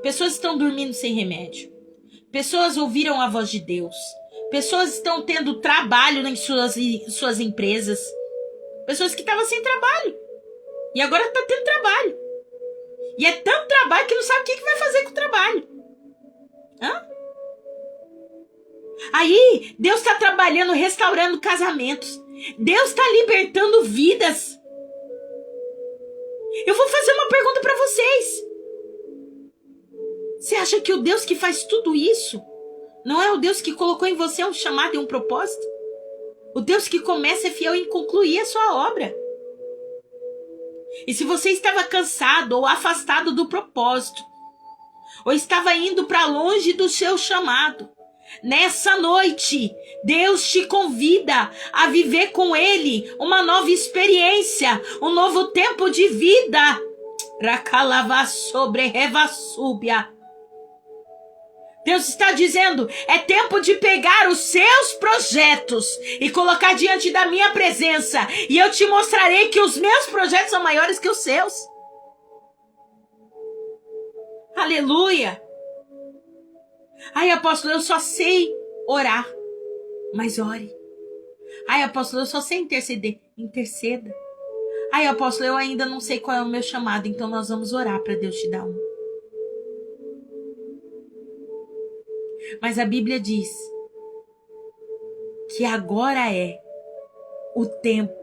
Pessoas estão dormindo sem remédio. Pessoas ouviram a voz de Deus. Pessoas estão tendo trabalho em suas empresas. Pessoas que estavam sem trabalho. E agora está tendo trabalho. E é tanto trabalho que não sabe o que vai fazer com o trabalho. Aí, Deus está trabalhando, restaurando casamentos. Deus está libertando vidas. Eu vou fazer uma pergunta para vocês. Você acha que o Deus que faz tudo isso não é o Deus que colocou em você um chamado e um propósito? O Deus que começa é fiel em concluir a sua obra. E se você estava cansado ou afastado do propósito, ou estava indo para longe do seu chamado, nessa noite, Deus te convida a viver com Ele uma nova experiência, um novo tempo de vida. Racalava sobre revassúbia. Deus está dizendo, é tempo de pegar os seus projetos e colocar diante da minha presença. E eu te mostrarei que os meus projetos são maiores que os seus. Aleluia. Ai, apóstolo, eu só sei orar. Mas ore. Ai, apóstolo, eu só sei interceder. Interceda. Ai, apóstolo, eu ainda não sei qual é o meu chamado. Então nós vamos orar para Deus te dar um. Mas a Bíblia diz que agora é o tempo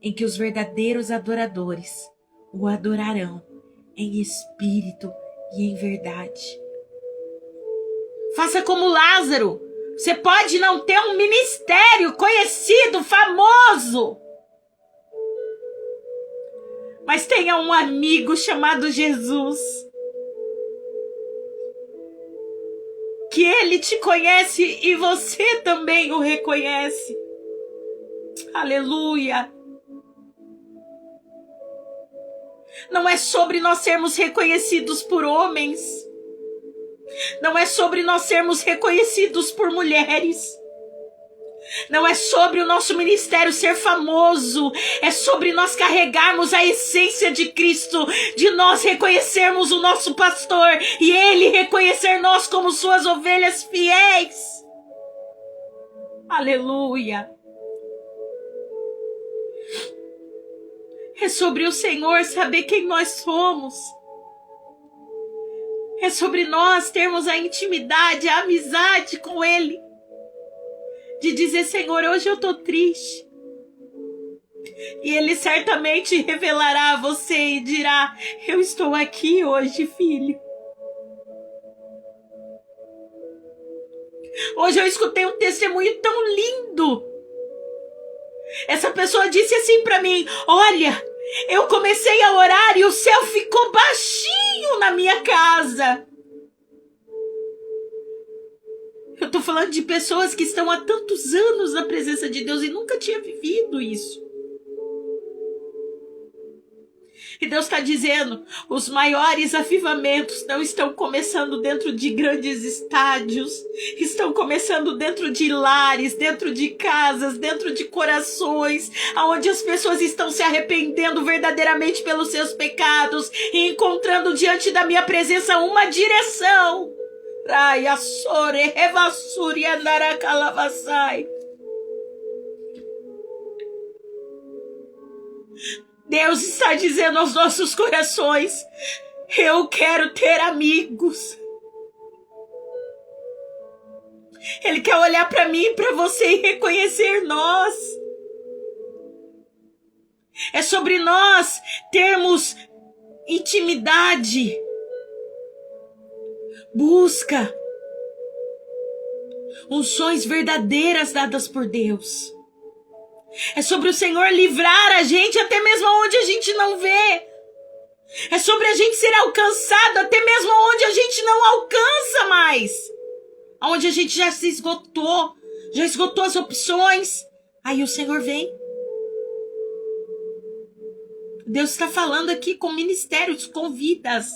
em que os verdadeiros adoradores o adorarão em espírito e em verdade. Faça como Lázaro. Você pode não ter um ministério conhecido, famoso, mas tenha um amigo chamado Jesus, que Ele te conhece e você também o reconhece. Aleluia. Não é sobre nós sermos reconhecidos por homens. Não é sobre nós sermos reconhecidos por mulheres. Não é sobre o nosso ministério ser famoso. É sobre nós carregarmos a essência de Cristo, de nós reconhecermos o nosso pastor e Ele reconhecer nós como suas ovelhas fiéis. Aleluia. É sobre o Senhor saber quem nós somos. É sobre nós termos a intimidade, a amizade com Ele. De dizer, Senhor, hoje eu estou triste. E Ele certamente revelará a você e dirá, eu estou aqui hoje, filho. Hoje eu escutei um testemunho tão lindo. Essa pessoa disse assim para mim, olha, eu comecei a orar e o céu ficou baixinho na minha casa. Eu tô falando de pessoas que estão há tantos anos na presença de Deus e nunca tinha vivido isso. E Deus está dizendo, os maiores avivamentos não estão começando dentro de grandes estádios, estão começando dentro de lares, dentro de casas, dentro de corações, onde as pessoas estão se arrependendo verdadeiramente pelos seus pecados e encontrando diante da minha presença uma direção. Raya sore revassuri andaracalavassai. Deus está dizendo aos nossos corações, eu quero ter amigos. Ele quer olhar para mim e para você e reconhecer nós. É sobre nós termos intimidade, busca, unções verdadeiras dadas por Deus. É sobre o Senhor livrar a gente até mesmo onde a gente não vê. É sobre a gente ser alcançado até mesmo onde a gente não alcança mais. Onde a gente já se esgotou, já esgotou as opções. Aí o Senhor vem. Deus está falando aqui com ministérios, com vidas.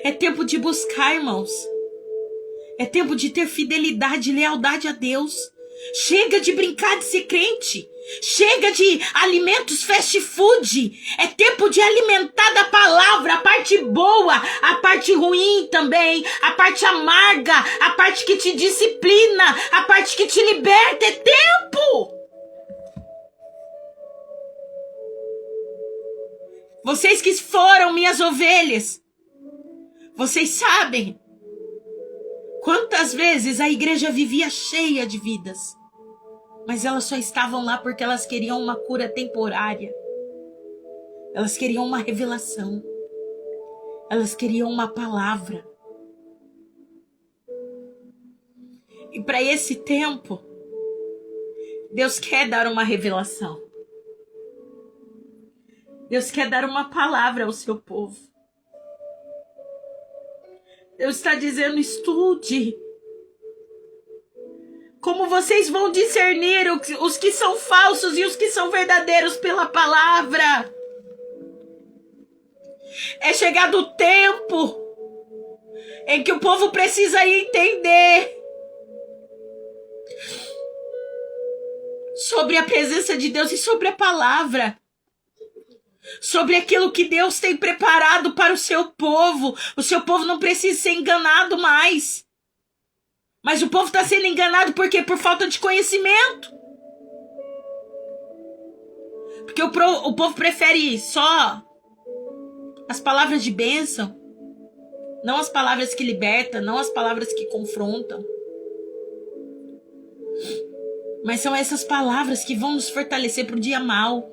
É tempo de buscar, irmãos. É tempo de ter fidelidade e lealdade a Deus. Chega de brincar de ser crente. Chega de alimentos fast food. É tempo de alimentar da palavra, a parte boa, a parte ruim também, a parte amarga, a parte que te disciplina, a parte que te liberta. É tempo. Vocês que foram minhas ovelhas, vocês sabem quantas vezes a igreja vivia cheia de vidas, mas elas só estavam lá porque elas queriam uma cura temporária. Elas queriam uma revelação. Elas queriam uma palavra. E para esse tempo, Deus quer dar uma revelação. Deus quer dar uma palavra ao seu povo. Deus está dizendo, estude. Como vocês vão discernir os que são falsos e os que são verdadeiros pela palavra? É chegado o tempo em que o povo precisa entender sobre a presença de Deus e sobre a palavra. Sobre aquilo que Deus tem preparado para o seu povo. O seu povo não precisa ser enganado mais. Mas o povo está sendo enganado por quê? Por falta de conhecimento. Porque o povo prefere só as palavras de bênção. Não as palavras que libertam, não as palavras que confrontam. Mas são essas palavras que vão nos fortalecer para o dia mau.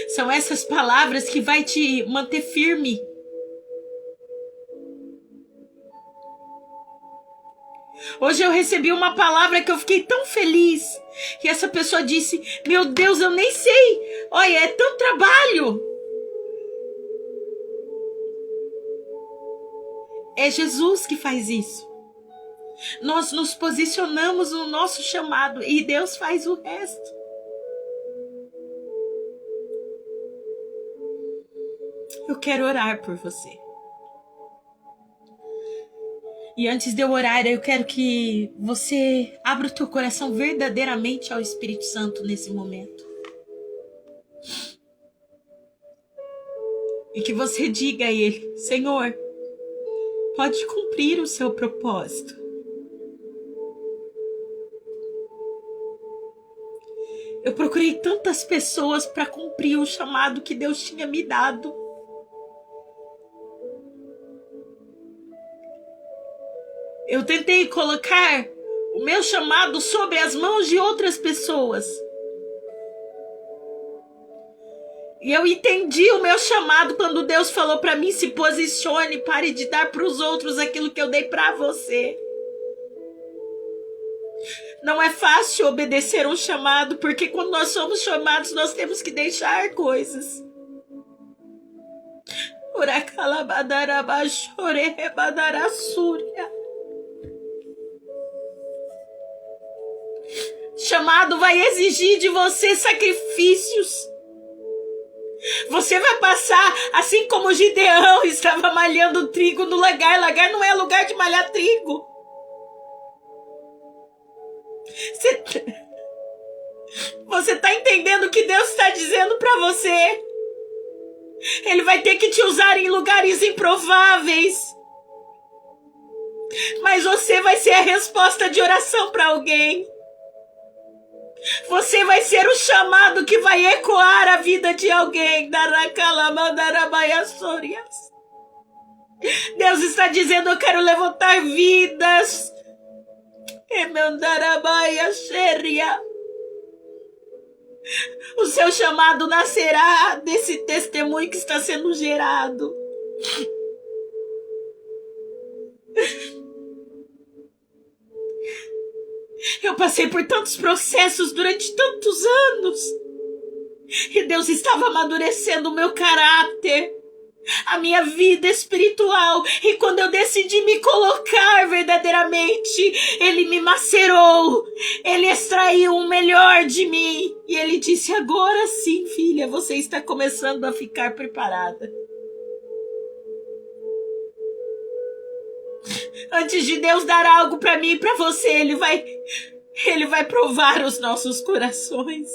São essas palavras que vai te manter firme. Hoje eu recebi uma palavra que eu fiquei tão feliz. Que essa pessoa disse, meu Deus, eu nem sei. Olha, é tão trabalho. É Jesus que faz isso. Nós nos posicionamos no nosso chamado e Deus faz o resto. Eu quero orar por você. E antes de eu orar, eu quero que você abra o teu coração verdadeiramente ao Espírito Santo nesse momento. E que você diga a Ele, Senhor, pode cumprir o seu propósito. Eu procurei tantas pessoas para cumprir o chamado que Deus tinha me dado. Eu tentei colocar o meu chamado sobre as mãos de outras pessoas. E eu entendi o meu chamado quando Deus falou para mim, se posicione, pare de dar para os outros aquilo que eu dei para você. Não é fácil obedecer um chamado, porque quando nós somos chamados, nós temos que deixar coisas. Chamado vai exigir de você sacrifícios. Você vai passar, assim como Gideão estava malhando trigo no lagar. Lagar não é lugar de malhar trigo. Você está entendendo o que Deus está dizendo para você? Ele vai ter que te usar em lugares improváveis. Mas você vai ser a resposta de oração para alguém. Você vai ser o chamado que vai ecoar a vida de alguém. Deus está dizendo: eu quero levantar vidas. O seu chamado nascerá desse testemunho que está sendo gerado. Eu passei por tantos processos durante tantos anos. E Deus estava amadurecendo o meu caráter, a minha vida espiritual. E quando eu decidi me colocar verdadeiramente, Ele me macerou. Ele extraiu o melhor de mim. E Ele disse: agora sim, filha, você está começando a ficar preparada. Antes de Deus dar algo para mim e para você, Ele vai provar os nossos corações.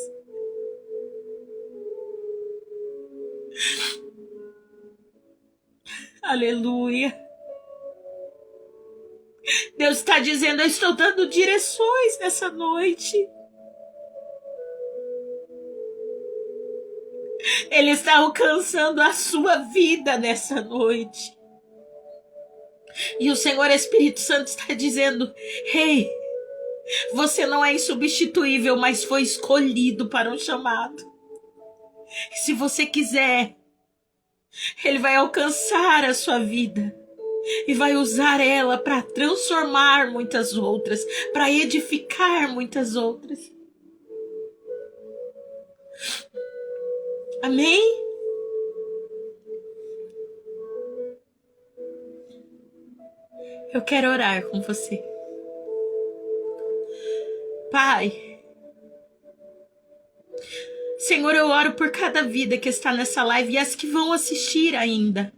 Aleluia. Deus está dizendo: eu estou dando direções nessa noite. Ele está alcançando a sua vida nessa noite. E o Senhor Espírito Santo está dizendo: ei, você não é insubstituível, mas foi escolhido para um chamado. E se você quiser, Ele vai alcançar a sua vida e vai usar ela para transformar muitas outras, para edificar muitas outras. Amém? Eu quero orar com você. Pai, Senhor, eu oro por cada vida que está nessa live e as que vão assistir ainda.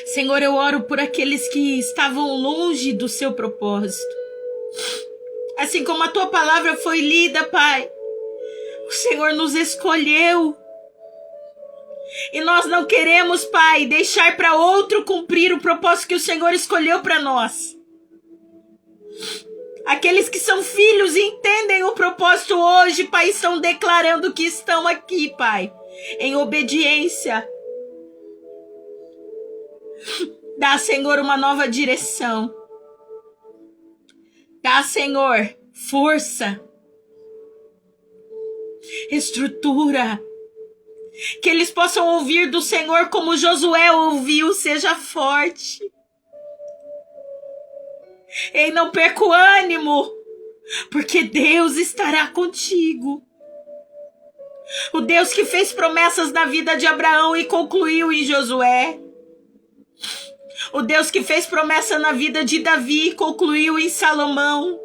Senhor, eu oro por aqueles que estavam longe do seu propósito. Assim como a tua palavra foi lida, Pai, o Senhor nos escolheu. E nós não queremos, Pai, deixar para outro cumprir o propósito que o Senhor escolheu para nós. Aqueles que são filhos e entendem o propósito hoje, Pai, estão declarando que estão aqui, Pai, em obediência. Dá, Senhor, uma nova direção. Dá, Senhor, força, estrutura. Que eles possam ouvir do Senhor como Josué ouviu: seja forte. Ei, não perca o ânimo, porque Deus estará contigo. O Deus que fez promessas na vida de Abraão e concluiu em Josué. O Deus que fez promessa na vida de Davi e concluiu em Salomão.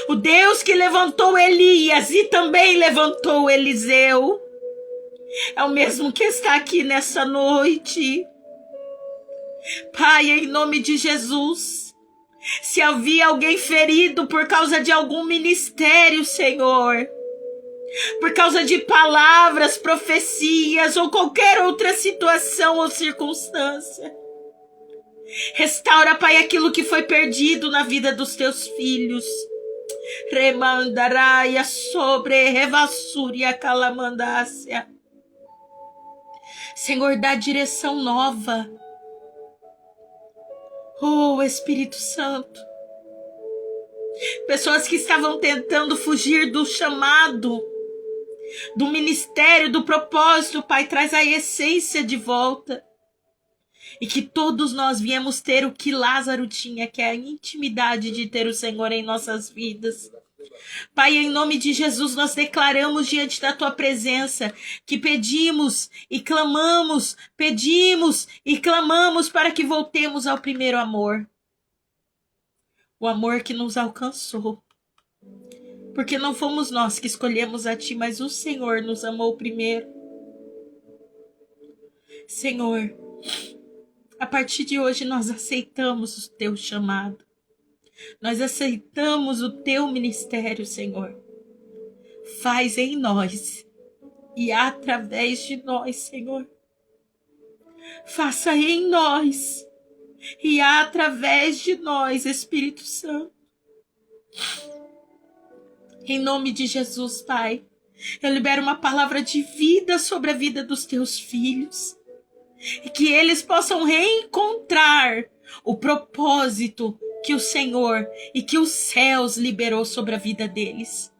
O Deus que levantou Elias e também levantou Eliseu. É o mesmo que está aqui nessa noite. Pai, em nome de Jesus, se havia alguém ferido por causa de algum ministério, Senhor, por causa de palavras, profecias ou qualquer outra situação ou circunstância, restaura, Pai, aquilo que foi perdido na vida dos teus filhos. Remandaraia sobre revassúria calamandácia. Senhor, dá direção nova. Oh, Espírito Santo. Pessoas que estavam tentando fugir do chamado, do ministério, do propósito, Pai, traz a essência de volta. E que todos nós viemos ter o que Lázaro tinha, que é a intimidade de ter o Senhor em nossas vidas. Pai, em nome de Jesus, nós declaramos diante da tua presença que pedimos e clamamos para que voltemos ao primeiro amor. O amor que nos alcançou. Porque não fomos nós que escolhemos a Ti, mas o Senhor nos amou primeiro. Senhor, a partir de hoje nós aceitamos o Teu chamado. Nós aceitamos o Teu ministério, Senhor. Faz em nós e através de nós, Senhor. Faça em nós e através de nós, Espírito Santo. Em nome de Jesus, Pai, eu libero uma palavra de vida sobre a vida dos Teus filhos. E que eles possam reencontrar o propósito que o Senhor e que os céus liberou sobre a vida deles.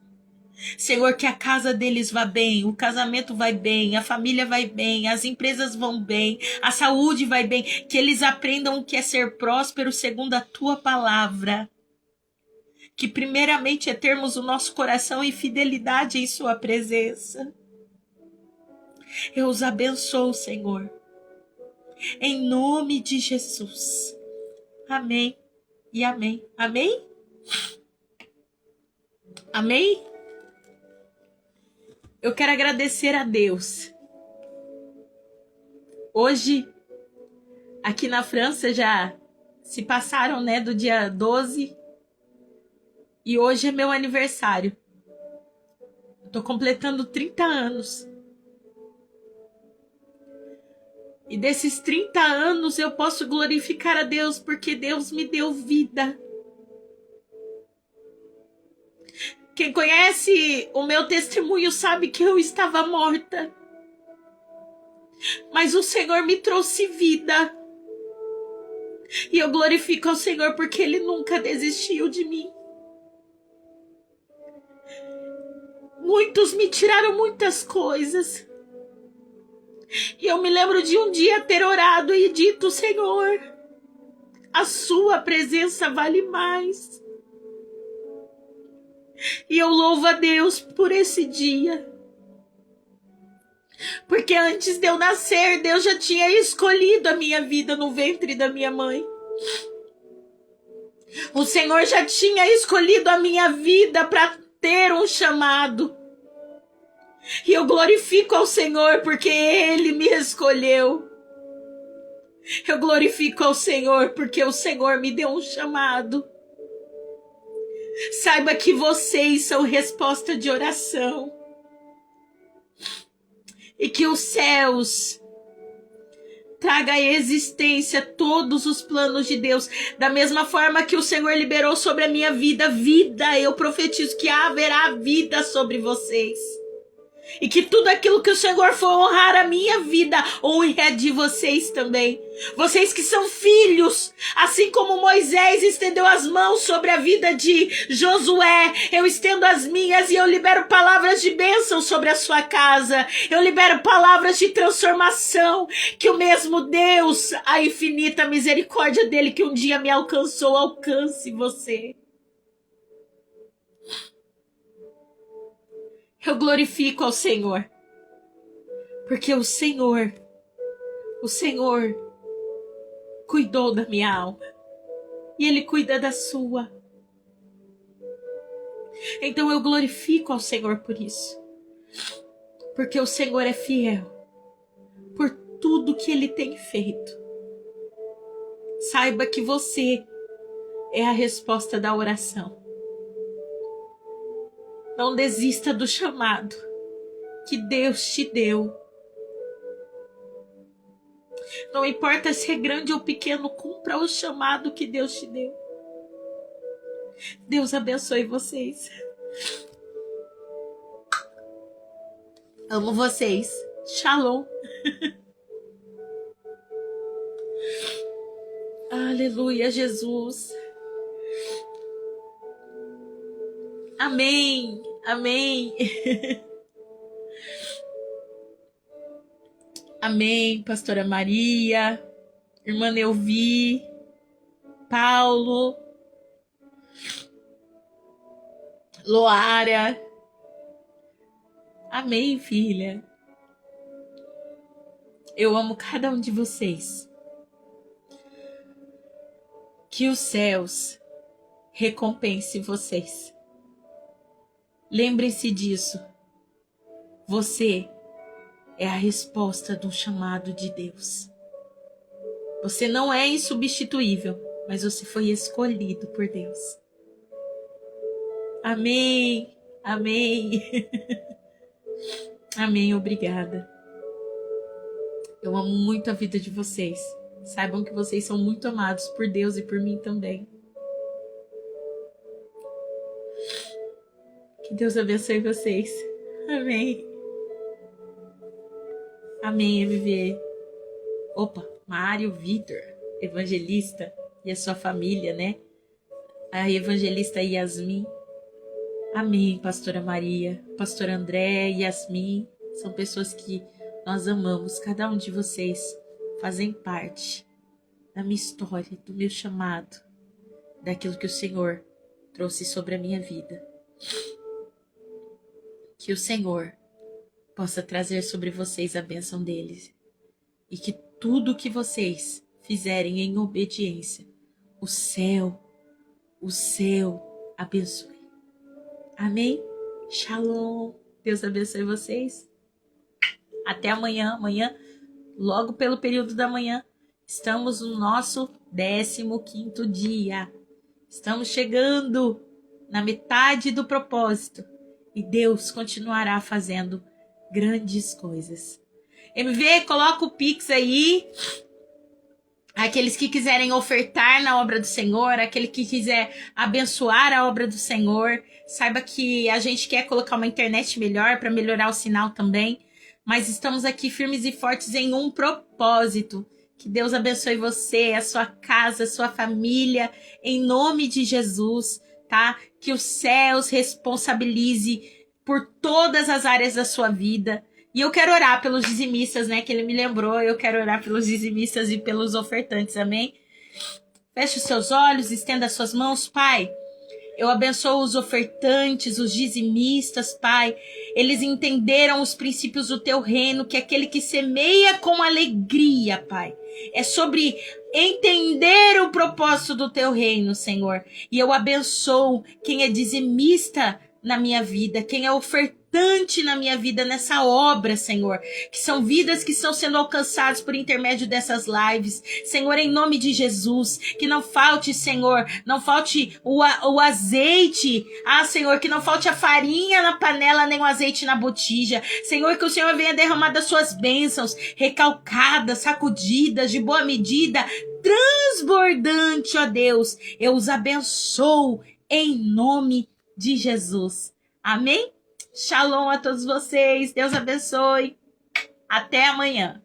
Senhor, que a casa deles vá bem, o casamento vai bem, a família vai bem, as empresas vão bem, a saúde vai bem, que eles aprendam o que é ser próspero segundo a Tua palavra. Que primeiramente é termos o nosso coração em fidelidade em Sua presença. Eu os abençoo, Senhor. Em nome de Jesus. Amém e amém. Amém? Amém? Eu quero agradecer a Deus. Hoje, aqui na França, já se passaram, né, do dia 12. E hoje é meu aniversário. Eu tô completando 30 anos. E desses 30 anos eu posso glorificar a Deus porque Deus me deu vida. Quem conhece o meu testemunho sabe que eu estava morta. Mas o Senhor me trouxe vida. E eu glorifico ao Senhor porque Ele nunca desistiu de mim. Muitos me tiraram muitas coisas. E eu me lembro de um dia ter orado e dito: Senhor, a Sua presença vale mais. E eu louvo a Deus por esse dia. Porque antes de eu nascer, Deus já tinha escolhido a minha vida no ventre da minha mãe. O Senhor já tinha escolhido a minha vida para ter um chamado. E eu glorifico ao Senhor porque Ele me escolheu. Eu glorifico ao Senhor porque o Senhor me deu um chamado. Saiba que vocês são resposta de oração. E que os céus traga à existência todos os planos de Deus. Da mesma forma que o Senhor liberou sobre a minha vida, vida, eu profetizo que haverá vida sobre vocês. E que tudo aquilo que o Senhor for honrar a minha vida, honre a de vocês também. Vocês que são filhos, assim como Moisés estendeu as mãos sobre a vida de Josué, eu estendo as minhas e eu libero palavras de bênção sobre a sua casa. Eu libero palavras de transformação, que o mesmo Deus, a infinita misericórdia dele que um dia me alcançou, alcance você. Eu glorifico ao Senhor, porque o Senhor cuidou da minha alma, e Ele cuida da sua. Então eu glorifico ao Senhor por isso, porque o Senhor é fiel, por tudo que Ele tem feito. Saiba que você é a resposta da oração. Não desista do chamado que Deus te deu. Não importa se é grande ou pequeno, cumpra o chamado que Deus te deu. Deus abençoe vocês. Amo vocês. Shalom. Aleluia, Jesus. Amém, amém. Amém, pastora Maria, irmã Neuvi, Paulo, Loara. Amém, filha. Eu amo cada um de vocês. Que os céus recompense vocês. Lembre-se disso. Você é a resposta do chamado de Deus. Você não é insubstituível, mas você foi escolhido por Deus. Amém. Amém. Amém. Obrigada. Eu amo muito a vida de vocês. Saibam que vocês são muito amados por Deus e por mim também. Que Deus abençoe vocês. Amém. Amém, MV. Opa, Mário Vitor, evangelista, e a sua família, né? A evangelista Yasmin. Amém, pastora Maria, pastor André, Yasmin. São pessoas que nós amamos. Cada um de vocês fazem parte da minha história, do meu chamado, daquilo que o Senhor trouxe sobre a minha vida. Que o Senhor possa trazer sobre vocês a bênção deles. E que tudo que vocês fizerem em obediência, o céu abençoe. Amém? Shalom. Deus abençoe vocês. Até amanhã. Amanhã, logo pelo período da manhã, estamos no nosso 15º dia. Estamos chegando na metade do propósito. E Deus continuará fazendo grandes coisas. MV, coloca o Pix aí. Aqueles que quiserem ofertar na obra do Senhor, aquele que quiser abençoar a obra do Senhor, saiba que a gente quer colocar uma internet melhor para melhorar o sinal também, mas estamos aqui firmes e fortes em um propósito. Que Deus abençoe você, a sua casa, a sua família, em nome de Jesus, tá? Que os céus responsabilize por todas as áreas da sua vida. E eu quero orar pelos dizimistas, né? Que ele me lembrou. Eu quero orar pelos dizimistas e pelos ofertantes, amém? Feche os seus olhos, estenda as suas mãos, Pai. Eu abençoo os ofertantes, os dizimistas, Pai. Eles entenderam os princípios do teu reino, que é aquele que semeia com alegria, Pai. É sobre entender o propósito do teu reino, Senhor. E eu abençoo quem é dizimista na minha vida, quem é ofertante na minha vida nessa obra, Senhor, que são vidas que estão sendo alcançadas por intermédio dessas lives, Senhor, em nome de Jesus, que não falte, Senhor, não falte o azeite, Senhor, que não falte a farinha na panela, nem o azeite na botija, Senhor, que o Senhor venha derramar das suas bênçãos, recalcadas, sacudidas, de boa medida, transbordante, ó Deus, eu os abençoo em nome de Jesus, amém? Shalom a todos vocês. Deus abençoe. Até amanhã.